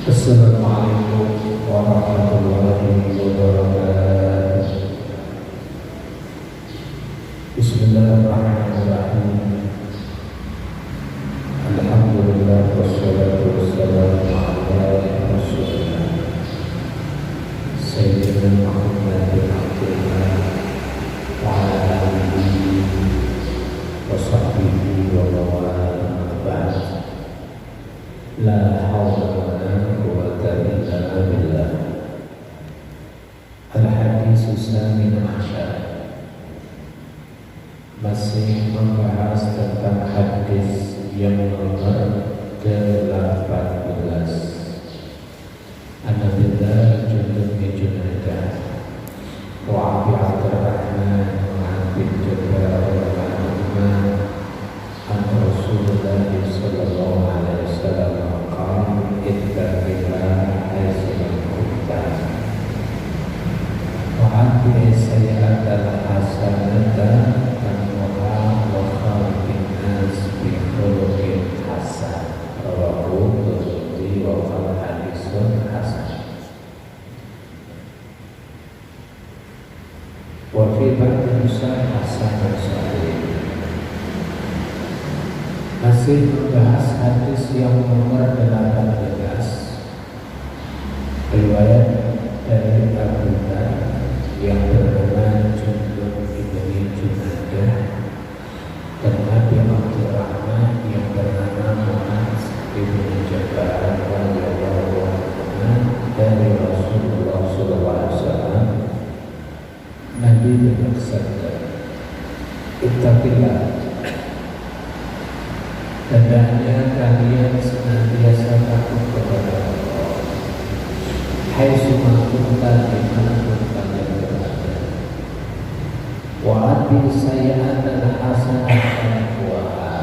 Assalamualaikum warahmatullahi wabarakatuh. Bismillahirrahmanirrahim. Alhamdulillah wassalatu wassalamu ala rasulillah Sayyidina Muhammad bin Abdullah wa ala alihi wa sahbihi wa mawala ba'd. La hawla wa la quwwata illa billah. Al-hadis samin asyar. Masih membahas tentang hadis yang nomor 18. An-Nabilah Jundub bin Junadah wa Abi Abdurrahman wa bin Jabbar wa an Rasulullah sallallahu alaihi wasallam qala ittaqillah haitsu kunta wa ati sayyi'atal hasanata tamhuha wa khaliqin nas bi khuluqin hasan. Rawahu Tirmidzi wa qala haditsun hasan. Wa fi ba'd nusa hasan sahih. Masih membahas hadis yang nomor 18, riwayat dari Abu Dhar yang bernama Jundub bin Junadah dan Abi Abdurrahman yang bernama Mu'adz bin Jabal radhiyallahu anhu dari Rasulullah SAW. Nabi bersabda, ittaqillah, hendaknya kalian senantiasa takut kepada Allah. Haitsu kunta, dimanapun kalian berada. Wa ati sayyi'atal hasanata tamhuha.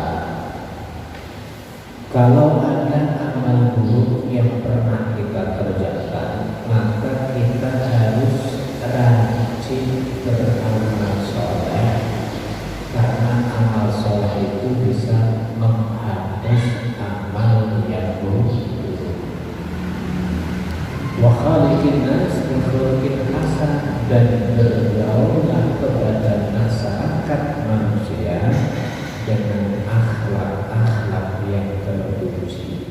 Kalau ada amal buruk yang pernah kita kerjakan, maka kita harus rajin beramal soleh, karena amal soleh itu bisa menghapus amal yang buruk. Wa khaliqin nas bi khuluqin hasan, dan bergaulah kepada masyarakat manusia dengan akhlak-akhlak yang terpuji.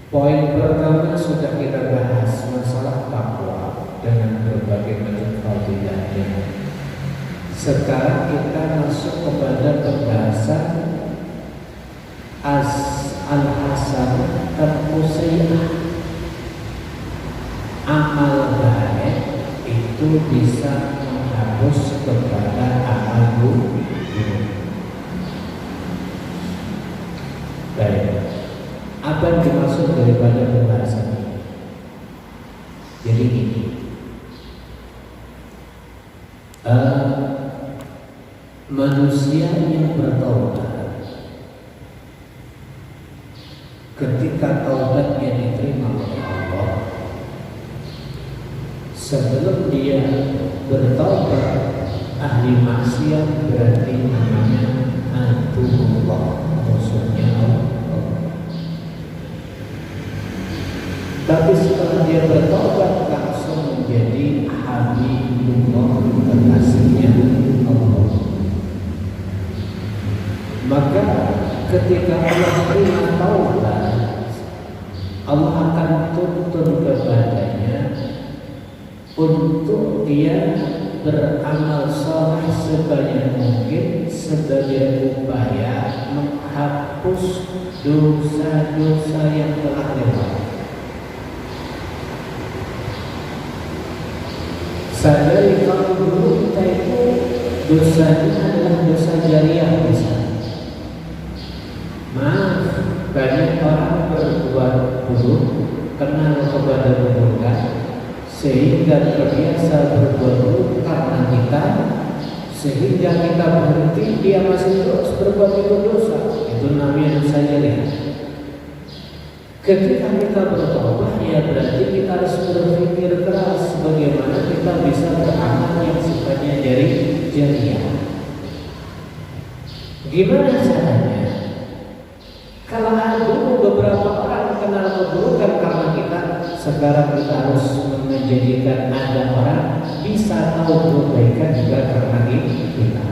Poin pertama sudah kita bahas, masalah takwa dengan berbagai macam fadilahnya. Sekarang kita masuk kepada pembahasan al-hasan al-musayyi'ah. Amal baik itu bisa menghapus kepada amal buruk. Baik, apa yang dimaksud daripada pembahasan ini? Jadi ini manusia yang bertaubat, ketika taubatnya diterima oleh Allah, sebelum dia bertaubat, ahli maksiat berarti namanya aduhullah, musuhnya Allah. Tapi setelah dia bertaubat, langsung menjadi habibullah, kekasihnya Allah. Maka ketika Allah terima taubat, Allah akan tuntun kepadanya untuk dia beramal saleh sebanyak mungkin sebagai upaya menghapus dosa-dosa yang telah lewat. Sadari kalau dulu kita itu dosanya adalah dosa jariah misalnya. Maaf, banyak orang berbuat buruk, kenal kepada keburukan, sehingga terbiasa berbuat buruk karena kita, sehingga kita berhenti, dia masih terus berbuat itu dosa. Itu namanya dosa jariah. Ketika kita bertobat, ya berarti kita harus berpikir keras bagaimana kita bisa beramal yang sifatnya jariah. Gimana caranya? Kalau dulu beberapa orang kenal keburukan karena kita, sekarang kita harus menjadikan ada orang bisa tahu kebaikan juga karena kita.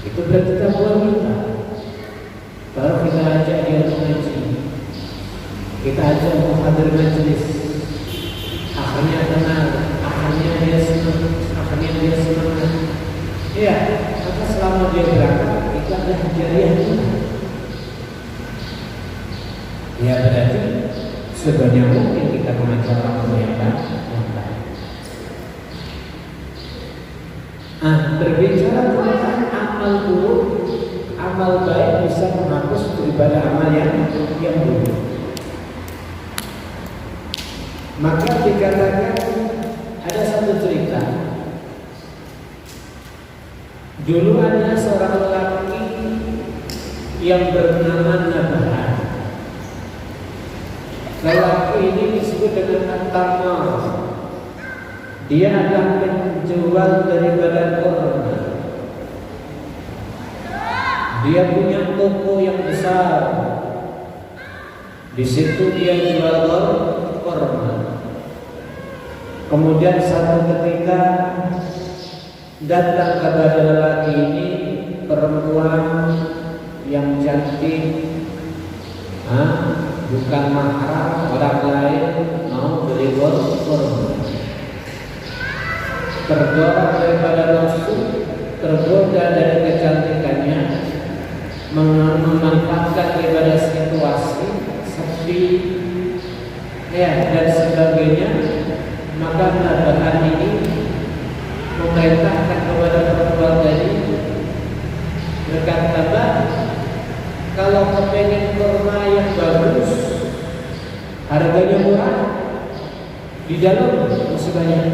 Itu berarti takwa kita. Kalau kita ajak dia mengaji, kita ajak menghadir majelis, akhirnya kenal, akhirnya dia senang, ya, maka selama dia berangkat itu adalah jariah kita. Ya berarti sebanyak mungkin kita mengajak orang yang baik. Berbicara tentang amal buruk, amal baik bisa menghapus daripada amal yang buruk. Maka dikatakan ada satu cerita. Dulu ada seorang lelaki yang bernama Nabhan. Lelaki ini disebut dengan At-Tamar. Dia akan menjual daripada korma. Dia punya toko yang besar. Di situ dia jual korma. Kemudian satu ketika datang kepada lelaki ini perempuan yang cantik, bukan mahram orang lain, mau beli korma. Terdorong daripada nafsu, tergoda dari kecantikannya, memanfaatkan daripada situasi sepi, ya dan sebagainya. Maka Nabhan ini memerintahkan kepada perempuan tadi, berkata, "Mbak, kalau kepengen kurma yang bagus, harganya murah, di dalam masih banyak."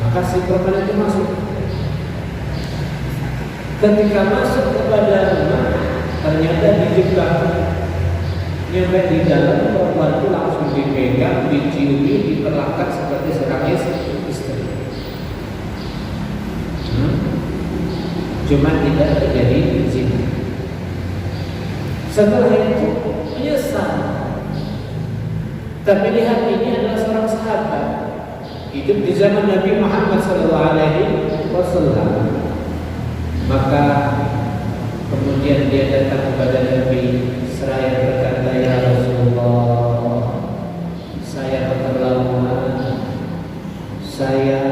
Maka si perempuan itu masuk. Ketika masuk kepada rumah, ternyata dijebak. Nyampe di dalam, perempuan itu langsung dipegang, diciumi, diperlakukan seperti seorang istri. Cuma tidak terjadi zina. Setelah itu menyesal. Tapi lihat, ini adalah seorang sahabat hidup di zaman Nabi Muhammad SAW. Maka kemudian dia datang kepada Nabi seraya berkata, "Ya Rasulullah, saya keterlaluan. Saya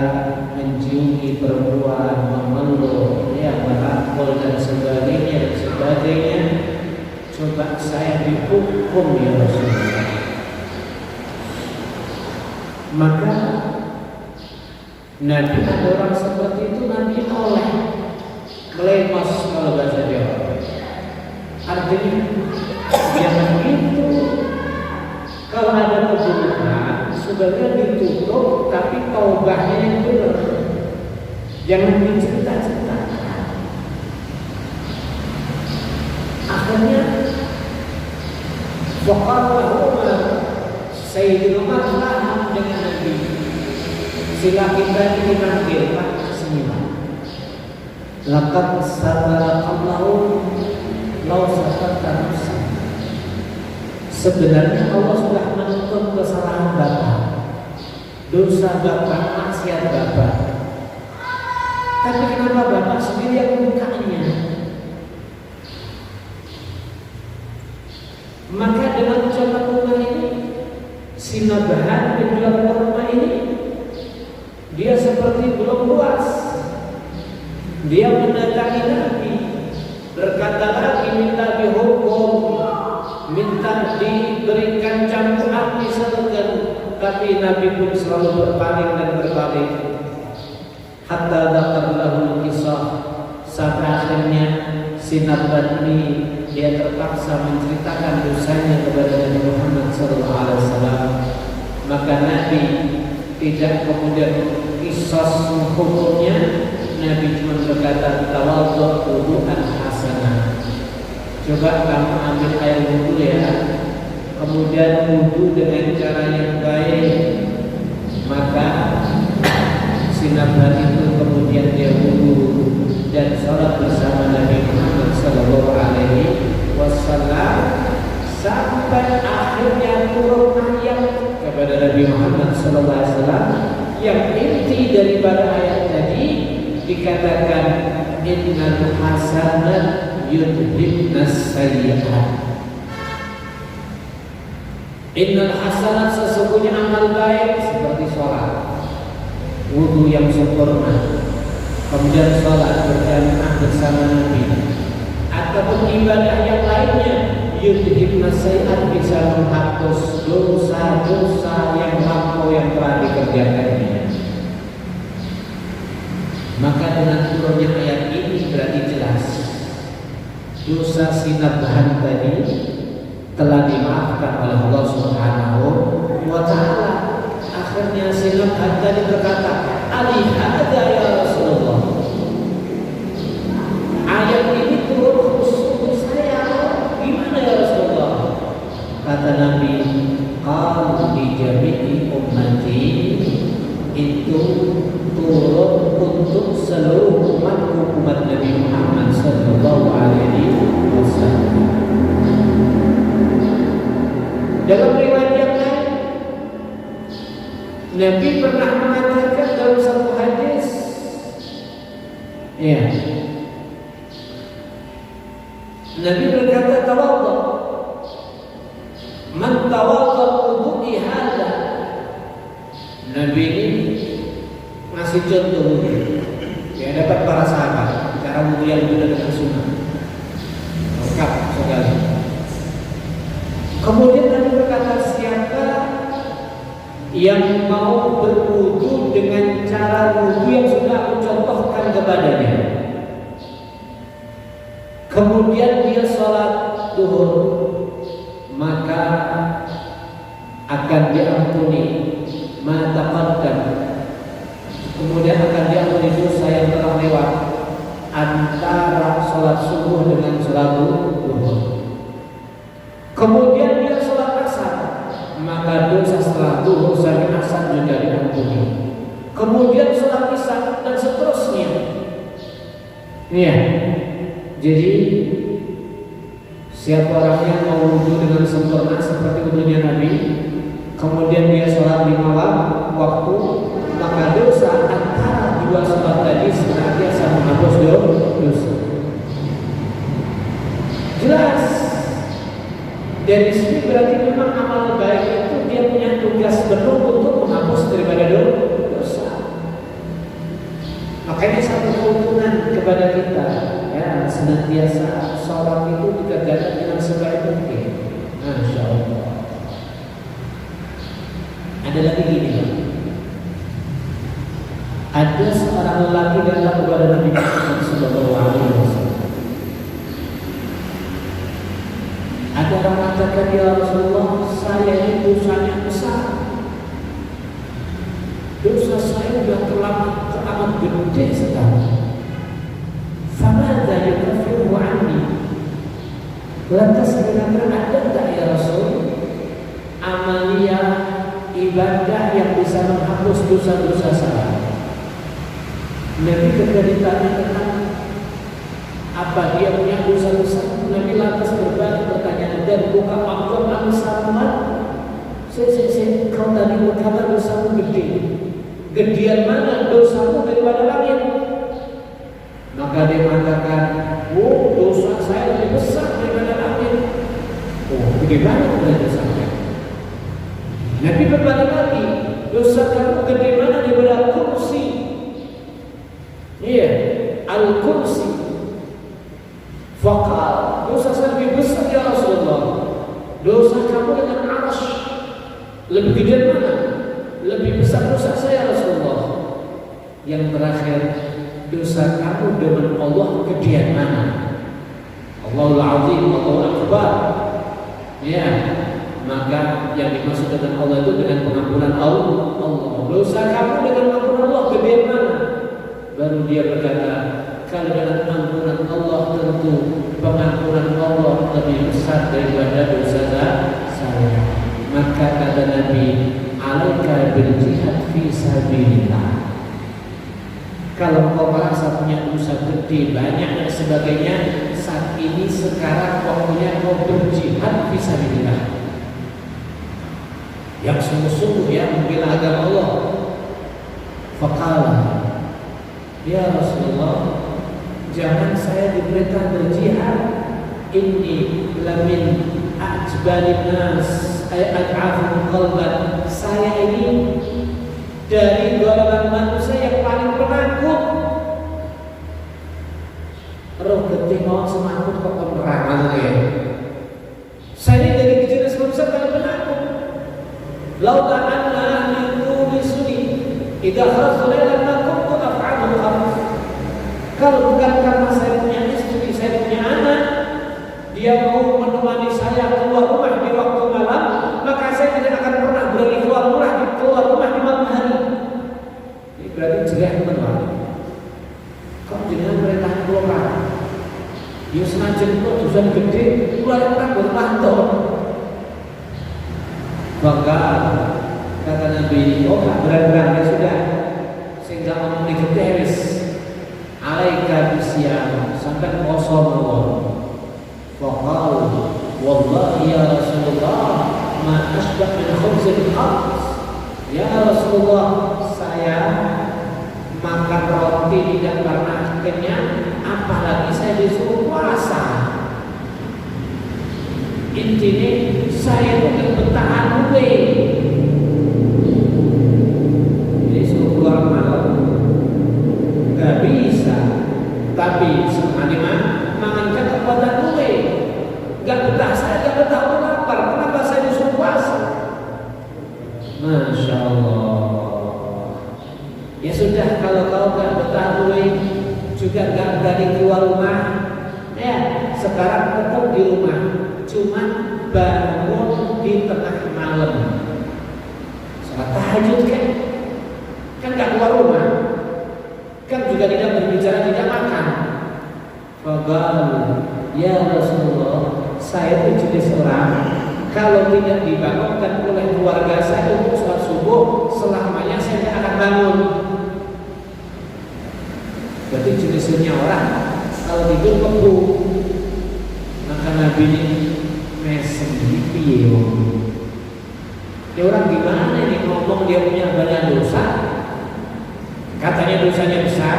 menciumi perempuan, memeluk, merangkul dan sebagainya. Coba saya dihukum ya Rasulullah." Maka Nabi ada orang seperti itu, Nabi oleh melemos kalau bahasa Jawa. Artinya jangan itu. Kalau ada keburukan sebenarnya ditutup, tapi taubahnya yang benar. Jangan dicerita-cerita. Akhirnya Faqala Sayyidina Umar paham dengan Nabi. Sila kita dipanggil, Pak, senyum. Laqad satarakallahu law satarta nafsak. Sebenarnya Allah sudah menutup kesalahan Bapak, dosa Bapak, maksiat Bapak. Tapi kenapa Bapak sendiri yang membukanya? Maka dengan ucapan Umar ini, si Nabhan penjual kurma ini, dia seperti belum puas. Dia mendatangi Nabi, berkata lagi, minta dihukum, minta diberikan campuran misalkan. Tapi Nabi pun selalu berpaling dan berpaling. Hatta dzakar kisah, sampai akhirnya si Nabhan ini dia terpaksa menceritakan dosanya kepada Nabi Muhammad SAW. Maka Nabi tidak kemudian qisas hukumnya. Nabi cuma berkata, tawadhu wudu'an hasanah. Coba kamu ambil air wudu ya, kemudian wudu dengan cara yang baik. Maka si Nabhan itu kemudian dia wudu dan sholat bersama Nabi Muhammad SAW. Nabi Muhammad SAW, yang inti daripada ayat tadi dikatakan innal hasanat yudhibnas sayyi'at. Innal hasanat, sesungguhnya amal baik seperti sholat, wudu yang sempurna, kemudian sholat berjamaah bersama Nabi, ataupun ibadah yang lainnya, yudhibnas sayyi'at, bisa menghapus dosa-dosa yang lampau yang telah dikerjakannya. Maka dengan turunnya ayat ini berarti jelas dosa sinabhan tadi telah dimaafkan oleh Allah Subhanahu wa Ta'ala. Akhirnya sinabhan tadi berkata, "Alihada ya Rasulullah, ayat ini turun khusus untuk saya, gimana ya Rasulullah?" Kata Nabi, "Qal li jami'i ummati," itu turun untuk seluruh umat Nabi Muhammad sallallahu alaihi wasallam. Dalam riwayat yang lain, Nabi pernah mengatakan dalam satu hadis, ya, Nabi berkata, "Tawadhu, man tawadha wudu'i hadza." Nabi ini ngasih contoh ya, dapat para sahabat cara wudu yang benar dengan sunnah lengkap sekali. Kemudian Nabi berkata, siapa yang mau berwudu dengan cara wudu yang sudah aku contohkan kepadanya, kemudian dia sholat duhur, maka akan diampuni ma taqaddam, kemudian akan diampuni dosa yang telah lewat antara sholat subuh dengan sholat duhur. Kemudian dia sholat asar, maka dosa setelah duhur sampai asar juga diampuni. Kemudian sholat isya dan seterusnya. Iya. Jadi siapa orang yang mau wudu dengan sempurna seperti wudunya Nabi, kemudian dia sholat di malam waktu, maka dosa antara dua sholat tadi senantiasa menghapus dosa. Jelas. Dari sini berarti memang amal baik itu dia punya tugas penuh untuk menghapus daripada dosa. Makanya satu keuntungan kepada kita, ya, senantiasa sholat itu dikerjakan dengan sebaik mungkin. Masya Allah. Ada lagi gini, ada seorang lelaki datang kepada Nabi Muhammad SAW. Ada orang mengatakan, "Ya Rasulullah, saya ini dosanya besar. Dosa saya sudah teramat gede sekali. Famadza yukaffiru anni?" Lantas benar-benar ada tak ya Rasul amalia ibadah yang bisa menghapus dosa-dosa saya? Nabi ketika ditanya tentang apa dia punya dosa besar, Nabi lantas berbalik pertanyaan, "Dan buka ampun al-samat?" Saya kau tadi berkata dosamu gede. Gedean mana dosamu daripada langit? Maka dia mengatakan, "Oh, dosa saya lebih besar daripada langit." Oh, bagaimana dosa saya? Nabi berbalik lagi, "Dosa kamu gede mana daripada kursi?" Iya, al-kursi. Fakal, dosa saya lebih besar ya Rasulullah. Dosa kamu dengan arasy lebih gede mana? Lebih besar dosa saya Rasulullah. Yang terakhir, dosa kamu dengan Allah gedean mana? Allahul Azim, Allahu Akbar. Ya, maka yang dimaksud dengan Allah itu dengan pengampunan Allah. Dosa kamu dengan pengampunan Allah gedean mana? Baru dia berkata, kalau dengan ampunan Allah tentu pengampunan Allah lebih besar daripada dosa saya. Maka kata Nabi, "Alaika bil jihad fi sabilillah." Kalau kau merasa punya dosa gede, banyak dan sebagainya, saat ini sekarang waktunya kau berjihad fi sabilillah. yang sungguh-sungguh ya membela agama Allah. Faqala, ya Rasulullah, jangan saya diperintah berjihad. Inni lamin ajbalin nas ad'afun qalban. Saya ini dari golongan manusia yang paling penakut. Roh getih mau semakut kok penerangan ya. Saya ini dari jenis manusia paling penakut. Laula anna ahli suni idza kharajtu lailan ma kuntu af'alu khamr. Kalau bukan karena saya punya istri, saya punya anak, dia mau menemani saya keluar rumah di waktu malam, maka saya tidak akan pernah berani keluar rumah di malam hari. Ini berarti jelek teman. Kok dengan perintah keluar? Ya senajan itu dosa gede, keluar orang berpantau. Maka kata Nabi, oh gak berani sudah, sehingga ngomong di keteris, alaika bisyam sampai kosong Allah. Faqal, wallahi ya Rasulullah, ma asbah min khubzil khams. Ya Rasulullah, saya makan roti tidak pernah kenyang, apalagi saya disuruh puasa. Intinya saya bukan bertahan dulu. Jadi suruh keluar malam gak bisa, tapi semanima menganggap kekuatan dulu. Gak betah saya, gak betah lapar. Kenapa saya disuruh puasa? Masya Allah. Ya sudah, kalau kau gak betah dulu juga gak berani keluar rumah, ya sekarang tetap di rumah, cuman bangun di tengah malam salat tahajud kan gak keluar rumah, kan juga tidak berbicara, tidak makan. Faqal, ya Rasulullah, saya itu jenis orang kalau tidak dibangunkan oleh keluarga saya untuk sholat subuh, selamanya saya tidak akan bangun. Berarti jenisnya orang kalau tidur kebu. Maka Nabi ini mesem di piye. Dia orang gimana ini ngomong dia punya banyak dosa, katanya dosanya besar,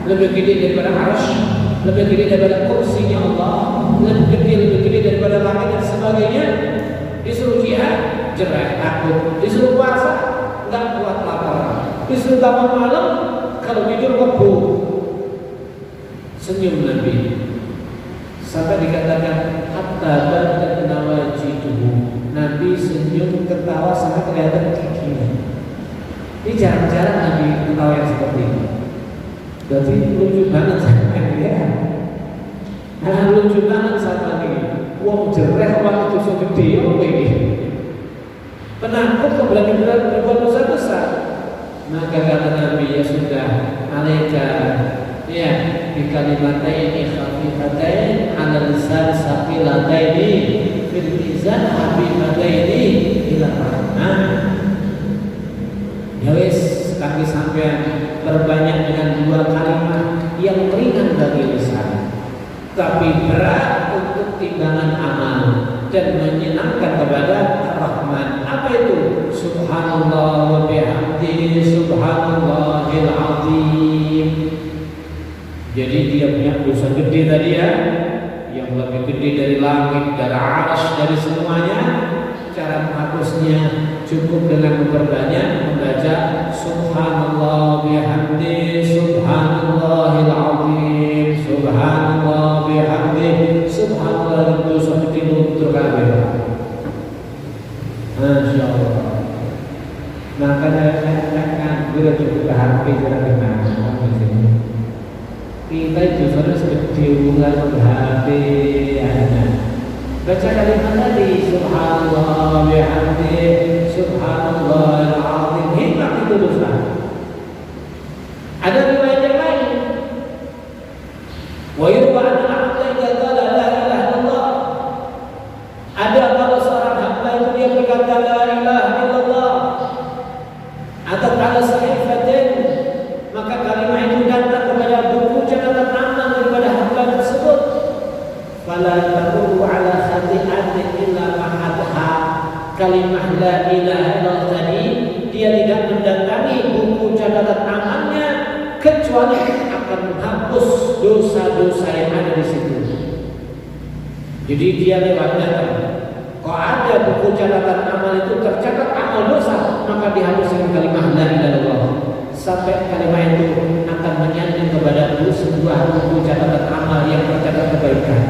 lebih gede daripada arsy, lebih gede daripada kursinya Allah, lebih gede daripada langit dan sebagainya. Disuruh jihad, jerai takut. Disuruh puasa, nggak kuat lapar. Disuruh bangun malam, kalau tidur kebu. Senyum Nabi sampai dikatakan hatta badat nawajiduhu. Nabi senyum ketawa sampai kelihatan giginya. Ini jarang-jarang Nabi ketawa yang seperti ini. Berarti lucu banget sama dia. Nah, lucu banget sama dia. Wong jereh orang itu so gede ini. Penakut kok berbuat dosa besar. Maka kata Nabi, ya sudah, alaika ya bi kalimataini khafifatain 'ala lisan saqilataini fil mizan habibataini ila rahman. Ya wis, kami sampean berbanyak dengan dua kalimat yang ringan bagi lisan tapi berat untuk timbangan amal dan menyenangkan kepada Rahman. Apa itu? Subhanallah wa bihamdihi subhanallahil azim. Jadi dia punya dosa gede tadi ya, yang lebih gede dari langit, dari arsy, dari semuanya. Cara menghapusnya cukup dengan memperbanyak membaca Subhanallah bihamdihi subhanallahil azim, subhanallah bihamdihi subhanallah. Dosa gede luntur kabeh. Masya Allah. Makanya saya gue cukup HP cara gimana kita itu harus berdiulang HP hanya baca kalimat tadi subhanallah bihamdihi subhanallahil azim. Hilang itu dosa. Ada riwayat yang lain, wa yurwa an al-'abda idza qala la ilaha illallah. Ada kalau seorang hamba itu dia berkata la ilaha illallah atau ala sahifatin, maka kalimat itu datang kepada buku catatan amal daripada hamba tersebut. Fala taqulu ala khati'atin illa ma'adha. kalimah la ilaha illallah tadi, dia tidak mendatangi buku catatan amalnya kecuali akan menghapus dosa-dosa yang ada di situ. Jadi dia lewat datang. Kalau ada buku catatan amal itu tercatat amal dosa, maka dihapus dengan kalimah la ilaha illallah. Sampai kalimat itu akan menyanding kepada sebuah buku catatan amal yang tercatat kebaikan.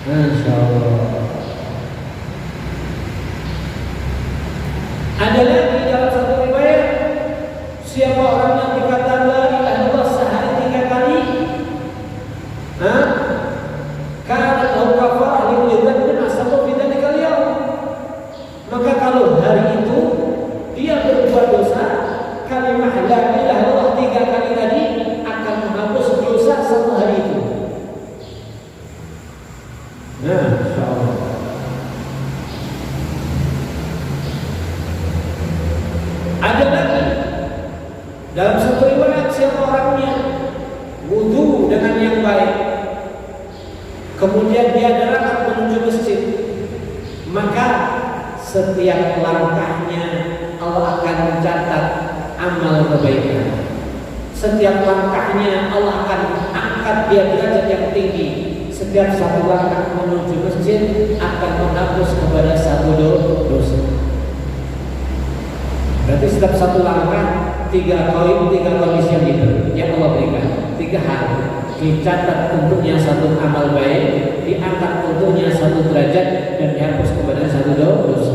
Masya Allah. Ada lagi dalam satu riwayat, siapa orang yang dikatakan la ilaha illallah sehari 3 kali, karena lahu kafarah li dzambin asaba fi dzalikal yaum. Maka kalau hari itu dia berbuat dosa, kalimah la ilaha illallah 3 kali tadi akan menghapus dosa satu hari itu. Nah, insyaallah. Ada lagi dalam satu riwayat, siapa orangnya wudu dengan yang baik, kemudian dia berangkat menuju masjid, maka setiap langkahnya Allah akan mencatat amal kebaikan. Setiap langkahnya Allah akan angkat dia derajat yang tinggi. Setiap satu langkah menuju masjid akan menghapus kepada satu dosa. Berarti setiap satu langkah 3 koin, 3 kondisi yang Allah berikan, 3 hal. Dicatat untuknya satu amal baik, diangkat untuknya satu derajat, dan dihapus kepada satu dosa.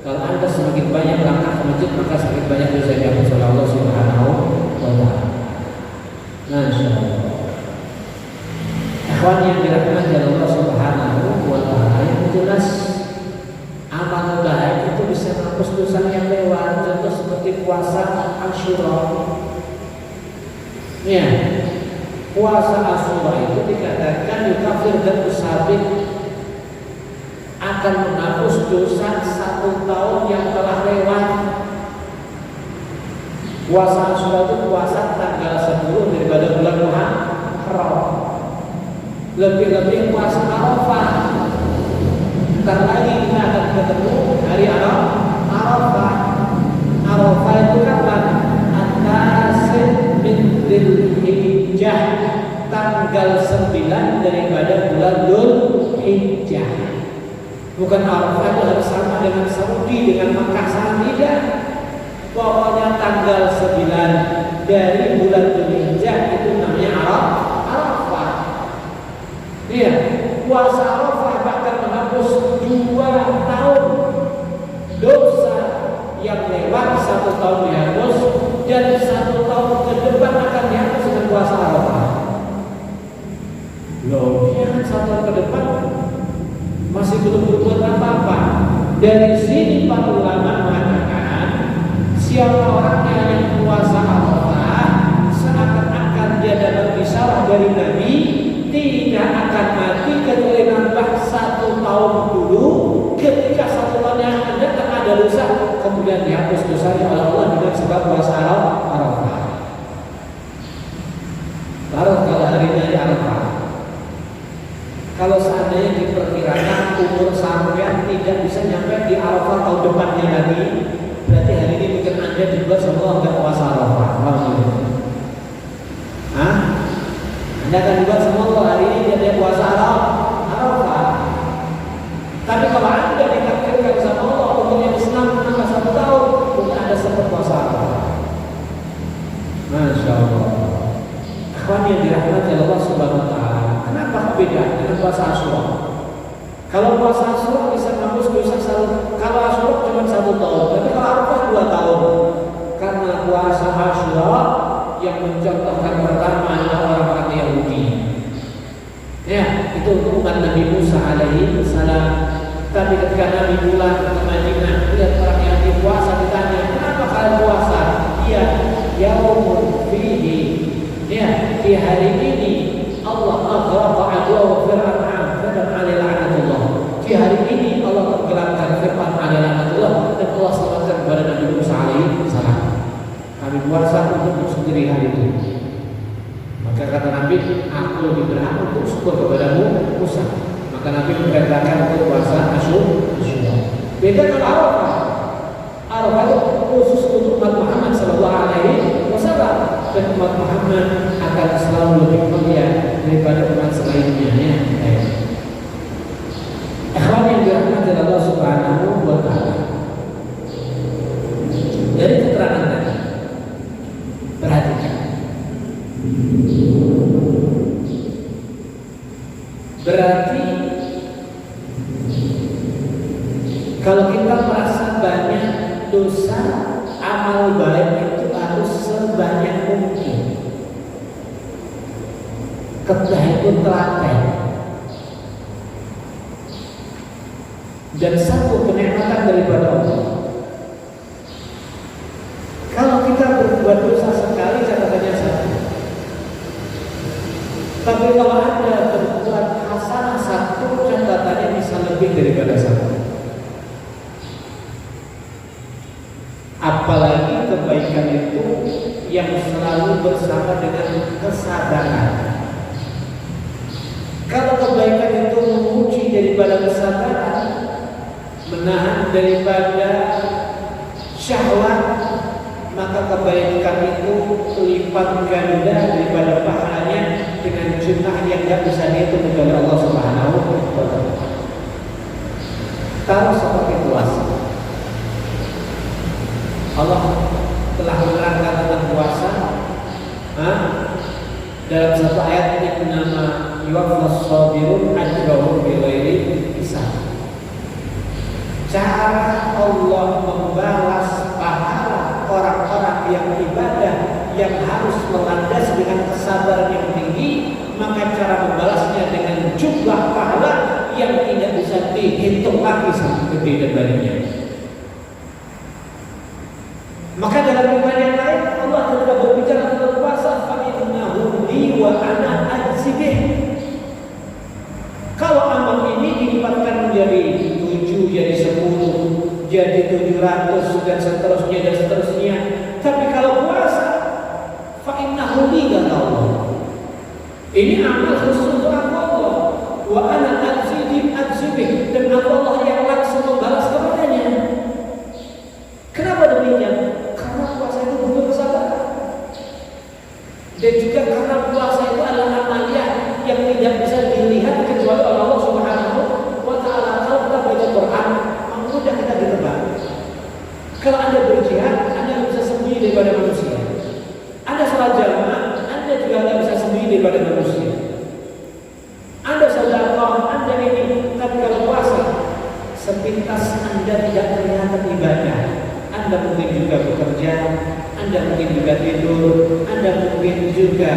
Kalau Anda semakin banyak langkah ke masjid, maka semakin banyak dosa yang dihapus oleh Allah Subhanahu wa Ta'ala. Masya Allah. Ikhwan yang dirahmati Allah Subhanahu wa Ta'ala, yang jelas amal baik itu bisa menghapus dosa yang lewat. Contoh seperti puasa Asyura. Ya, puasa Asyura itu dikatakan yukafir dan usabik, akan menghapus dosa 1 tahun yang telah lewat. Puasa Asyura itu puasa tanggal 10 daripada bulan Muharram. Lebih-lebih puasa Arafah. Ntar lagi kita akan ketemu hari Arafah. Arafah itu kapan? At-Tasi' min Dzulhijjah, tanggal 9 daripada bulan Dzulhijjah. Bukan Arafah itu harus sama dengan Saudi, dengan Makkah, sama tidak. Pokoknya tanggal 9 dari bulan Dzulhijjah itu namanya Arafah. Iya, puasa Arafah bahkan menghapus 2 tahun dosa yang lewat. 1 tahun dihapus, dan 1 tahun ke depan akan dihapus dengan puasa Arafah. Loh, dia kan 1 tahun ke depan masih belum berbuat apa-apa. Dari sini para ulama mengatakan, siapa orangnya yang puasa Arafah, seakan-akan dia dapat bisyarah dari Nabi, tidak akan mati kecuali nambah 1 tahun dulu. Ketika 1 tahun yang akan datang ada dosa, kemudian dihapus dosanya oleh Allah dengan sebab puasa Arafah. Baru kalau hari ini Arafah, kalau seandainya diperkirakan umur sampean tidak bisa nyampe di Arafah tahun depannya lagi, berarti hari ini mungkin Anda dibuat semua nggak puasa Arafah. Anda akan dibuat semua kalau hari ini dia puasa Arafah. Tapi kalau Anda ditakdirkan sama Allah umurnya Islam menambah 1 tahun, mungkin Anda sempat puasa Arafah. Masya Allah. Akhwan yang dirahmati Allah Subhanahu wa Ta'ala, kenapa beda dengan puasa Asyura? Kalau puasa Asyura bisa menghapus dosa 1, kalau Asyura cuma 1 tahun, tapi kalau Arafah 2 tahun. Karena puasa Asyura yang mencontohkan pertama adalah orang-orang Yahudi. Ya, itu untuk umat Nabi Musa alaihi salam. Tapi ketika Nabi pulang ke Madinah, lihat orang Yahudi puasa, ditanya, kenapa kalian puasa? Iya, yaumun fihi. Ya, di hari ini Allah aghraqa aduwa Fir'aun alaihi la'natullah. Di hari ini Allah tenggelamkan Fir'aun alaihi la'natullah, dan Allah selamatkan kepada Nabi Musa alaihi salam. Kami puasa untuk sendiri hari itu. Maka kata Nabi, aku lebih berhak untuk syukur kepadamu Musa. Maka Nabi memerintahkan untuk puasa Asyura. Beda dengan Arafah. Arafah itu khusus untuk umat Muhammad Sallallahu Alaihi Wasallam, dan umat Muhammad akan selalu lebih mulia daripada umat selainnya. Ikhwan yang dirahmati Allah Subhanahu wa Ta'ala, dari keterangan tadi, perhatikan. Berarti kalau kita merasa banyak dosa, amal baik itu harus sebanyak mungkin. Kedah itu telaten. Dan satu kenikmatan daripada Allah. Kalau kita berbuat dosa sekali, catatannya satu. Tapi kalau Anda berbuat hasanah satu, catatannya bisa lebih daripada satu. Apalagi kebaikan itu yang selalu bersama dengan kesabaran. Kalau kebaikan itu menguji daripada kesabaran, menahan daripada syahwat, maka kebaikan itu lipat ganda daripada pahalanya dengan jumlah yang tidak bisa dihitung oleh Allah Subhanahu wa Ta'ala. Taruh seperti puasa. Allah telah menerangkan tentang puasa dalam satu ayat, innama yuwaffas sabirun ajrahum bighairi hisab. Cara Allah membalas pahala orang-orang yang ibadah yang harus melandas dengan kesabaran yang tinggi, maka cara membalasnya dengan jumlah pahala yang tidak bisa dihitung lagi sampai gede dan banyak. Maka dalam ayat yang lain Allah ketika berbicara tentang puasa, fa innahu li wa ana ajzibih. Kalau amal ini dilipatkan menjadi 7, jadi 10, jadi 700 dan seterusnya. Tapi kalau puasa, fa innahu li, kata Allah, ini amal khusus untuk Allah. Wa ana ajzibih, dan Allah yang langsung membalas kepadanya. Kenapa demikian? Karena puasa itu butuh kesabaran. Dan juga karena puasa itu adalah amalia yang tidak bisa dilihat kecuali oleh Allah Subhanahu wa Ta'ala. Kalau kita baca Quran, mudah kita ditebak. Kalau Anda berjihad, Anda bisa sembunyi daripada manusia. Anda sholat jamaah, Anda juga tidak bisa sembunyi daripada manusia. Anda sedekah, Anda ini, tapi kalau puasa, sepintas Anda tidak kelihatan ibadah. Anda mungkin juga bekerja, Anda mungkin juga tidur, Anda mungkin juga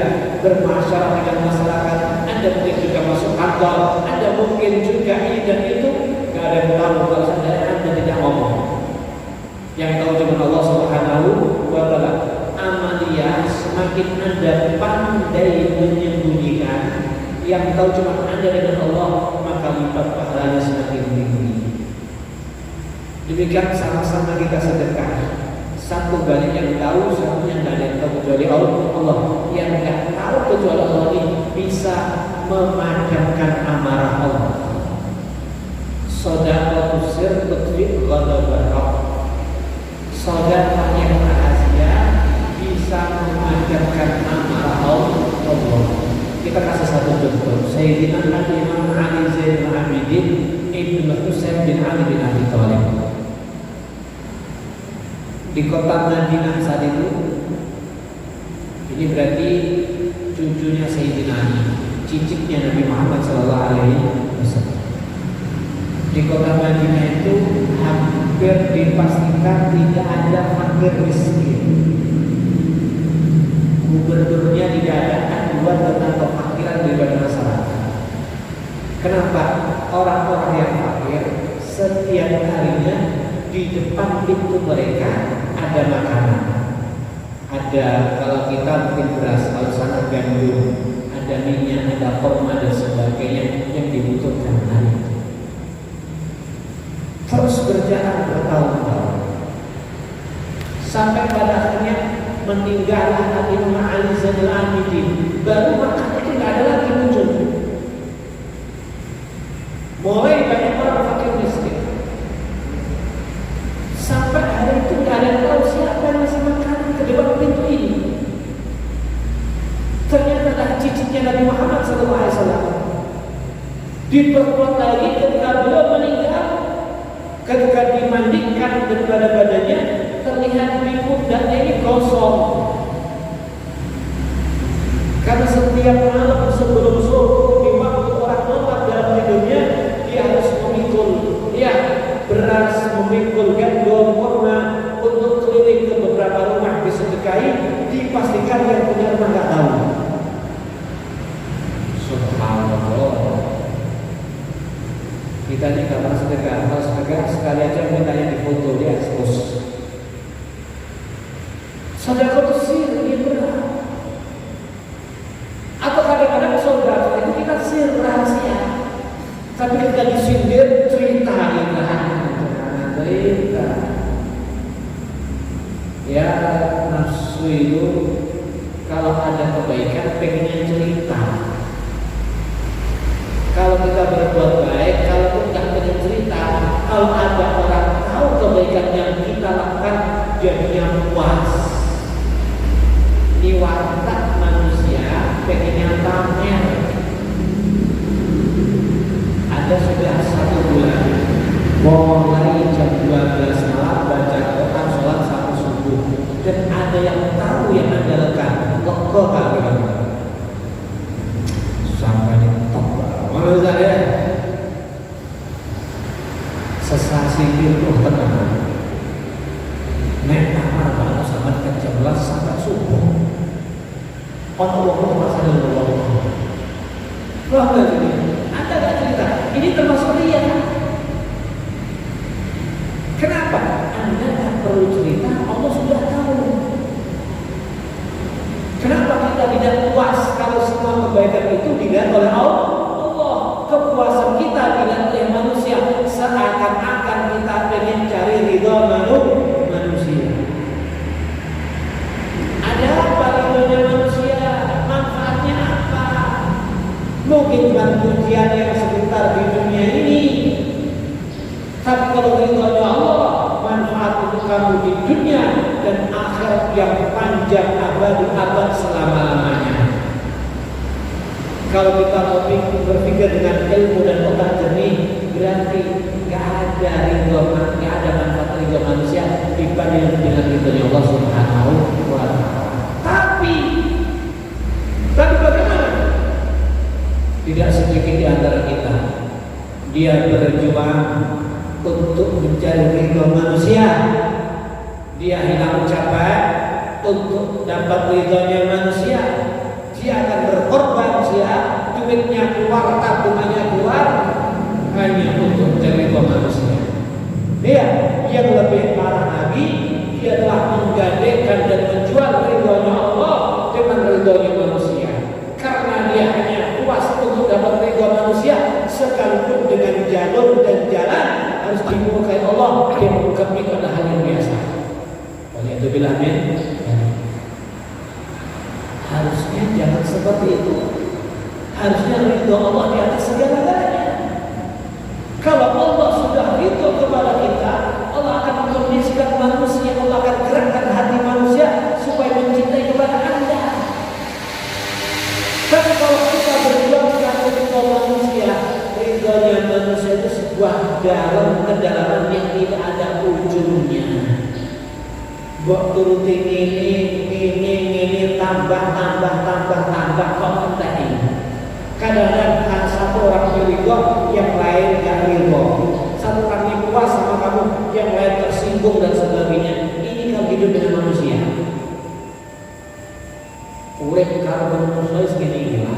bermasyarakat dengan masyarakat, Anda mungkin juga masuk kantor, Anda mungkin juga ini dan itu. Gak ada yang tahu kalau seandainya Anda tidak ngomong. Yang tahu cuma Allah Subhanahu wa Ta'ala. Amalia, semakin Anda pandai menyembunyikan, yang tahu cuma Anda dengan Allah, maka lipat pahalanya semakin tinggi. Demikian sama-sama kita sedekah. Satu balik yang tahu, satu yang tidak ada yang tahu kecuali Allah. Yang tidak tahu kecuali Allah ini bisa memadamkan amarah Allah. Sedekah sir tutfi ghadabar Rabb. Sedekah yang rahasia bisa memadamkan amarah Allah. Kita kasih satu contoh. Sayyidina Imam Ali Zainul Abidin Ibnu Husain bin Ali bin Abi Thalib. Di kota Madinah saat itu, ini berarti cucunya Sayyidina Ali, cicitnya Nabi Muhammad Sallallahu Alaihi Wasallam. Di kota Madinah itu hampir dipastikan tidak ada fakir miskin. Gubernurnya tidak ada aduan tentang kefakiran daripada masyarakat. Kenapa? Orang-orang yang fakir setiap harinya di depan pintu mereka ada makanan. Ada, kalau kita mungkin beras, kalau sana gandum, ada minyak, ada kurma dan sebagainya yang dibutuhkan hari itu. Terus berjalan bertahun-tahun sampai pada akhirnya meninggallah Imam Ali Zainul Abidin. Baru makan itu tidak ada lagi muncul. Mulai banyak orang fakir miskin. ngasih makanan ke depan pintu ini. Ternyata adalah cicitnya Nabi Muhammad SAW. Diperkuat lagi ketika beliau meninggal, ketika dimandikan daripada badannya, terlihat di pundaknya ini gosong. Karena setiap malam sebelum subuh, di waktu orang lepas dalam tidurnya, dia harus memikul beras, memikul gandum, kurma untuk keliling ke beberapa rumah disedekahi, dipastikan yang punya rumah nggak tahu. Subhanallah. Kita di kamar sedekah, kalau sedekah sekali aja mintanya difoto, dia expose. Sedekah itu sir, ini berat. Atau kadang-kadang saudara itu kita sir rahasia, tapi kita disindir cerita ya, nafsu itu kalau ada kebaikan pengennya cerita. Kalau kita berbuat baik, kalau pun nggak pengen cerita, kalau ada orang tahu kebaikan yang kita lakukan, jadinya puas. Ini watak manusia pengennya pamer. Ada sudah 1 bulan mulai jam 12 malam baca Quran, sholat sampai subuh, dan ada yang tahu yang andalkan loko kali sampai top menurut saya sesasi itu tenang naik kamar baru sampai jam 11 sampai subuh orang masa dan wah ini Anda gak cerita ini termasuk dia. Kenapa? Anda tak perlu cerita, Allah sudah tahu. Kenapa kita tidak puas kalau semua kebaikan itu dilihat oleh Allah? Kepuasan kita dilihat oleh manusia, seakan-akan kita ingin cari ridha manusia. Ada apa ridhonya manusia? Manfaatnya apa? Mungkin bukan pujian yang sebentar di dunia ini, tapi kalau ridhonya Allah, manfaat untuk kamu di dunia dan akhirat yang panjang abad selama-lamanya. Kalau kita berpikir dengan ilmu dan otak jernih, berarti nggak ada manfaat ridho manusia dibanding dengan ridhonya Allah Subhanahu wa Ta'ala. Tapi bagaimana? Tidak sedikit di antara kita dia berjuang untuk mencari ridho manusia. Dia hilang capek untuk dapat ridhonya manusia. Dia akan berkorban, duitnya keluar, tabungannya keluar, hanya untuk mencari ridho manusia. Dia yang lebih parah lagi, dia telah menggadaikan dan menjual ridhonya Allah dengan ridhonya manusia. Karena dia hanya puas untuk dapat ridho manusia, sekalipun dengan jalur dan jalan harus dimurkai Allah, dia menganggap itu adalah hal yang biasa. Oleh itu bilang harusnya jangan seperti itu. Harusnya ridho Allah di atas segala-galanya. Kalau Allah sudah ridho kepada kita, Allah akan mengkondisikan manusia, Allah akan gerakkan hati manusia supaya mencintai kepada Anda. Tapi kalau kita berjuang dengan ridho manusia, ridhonya manusia itu sebuah dalam kedalaman yang tidak ada ujungnya. Buat turutin ini tambah kok entah ini. Kadang-kadang satu orang ridho, yang lain gak ridho. Satu orang puas sama kamu, yang lain tersinggung dan sebagainya. Ini kalau hidup dengan manusia. Kalau manusia segini gila,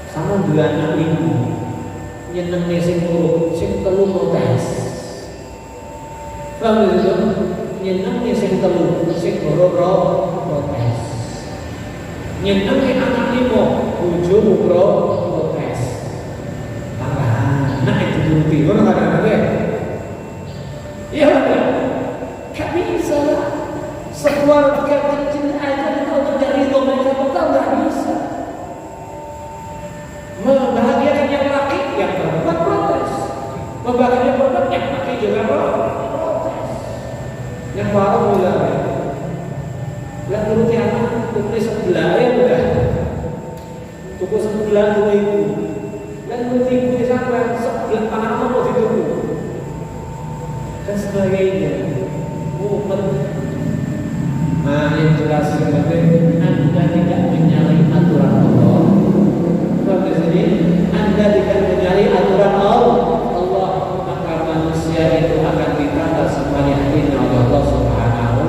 sama dua anak ibu nyeneng nih sing telu protes. Kalau itu nyeneng nih sing telu sing protes. Nyeneng nih anak limo bojomu protes. Nah itu turuti, ngono kadang-kadang ya. Iya kan? Gak bisa lah. Sekeluarga kecil aja kalau terjadi itu mereka betul gak bisa. Membahagiakan yang laki, yang perempuan protes. Membahagiakan perempuan, yang laki juga protes. Nah warung juga. Lah nuruti anak, nuruti sebelah ya udah. Tuku sebelah 2.000. Lah nuruti ibu sampai sebelah anak mau dituku. Dan sebagainya. Nah, yang jelas yang penting Anda tidak menyalahi aturan Allah. Di sini Anda tidak menyalahi aturan Allah, maka manusia itu akan ditata semuanya oleh Allah Subhanahu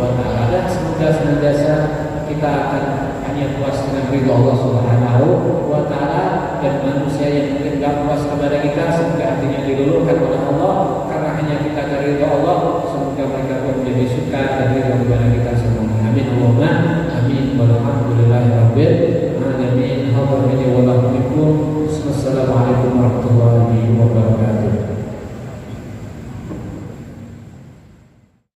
wa Ta'ala. Dan semoga senantiasa kita akan hanya puas dengan ridho Allah Subhanahu wa Ta'ala, dan manusia yang mungkin tidak puas kepada kita semoga hatinya diluluhkan oleh Allah karena hanya kita dari ridho Allah. Semoga mereka pun menjadi suka dan ridho kepada kita semuanya. Amin Allahumma amin. Walhamdulillahirabbil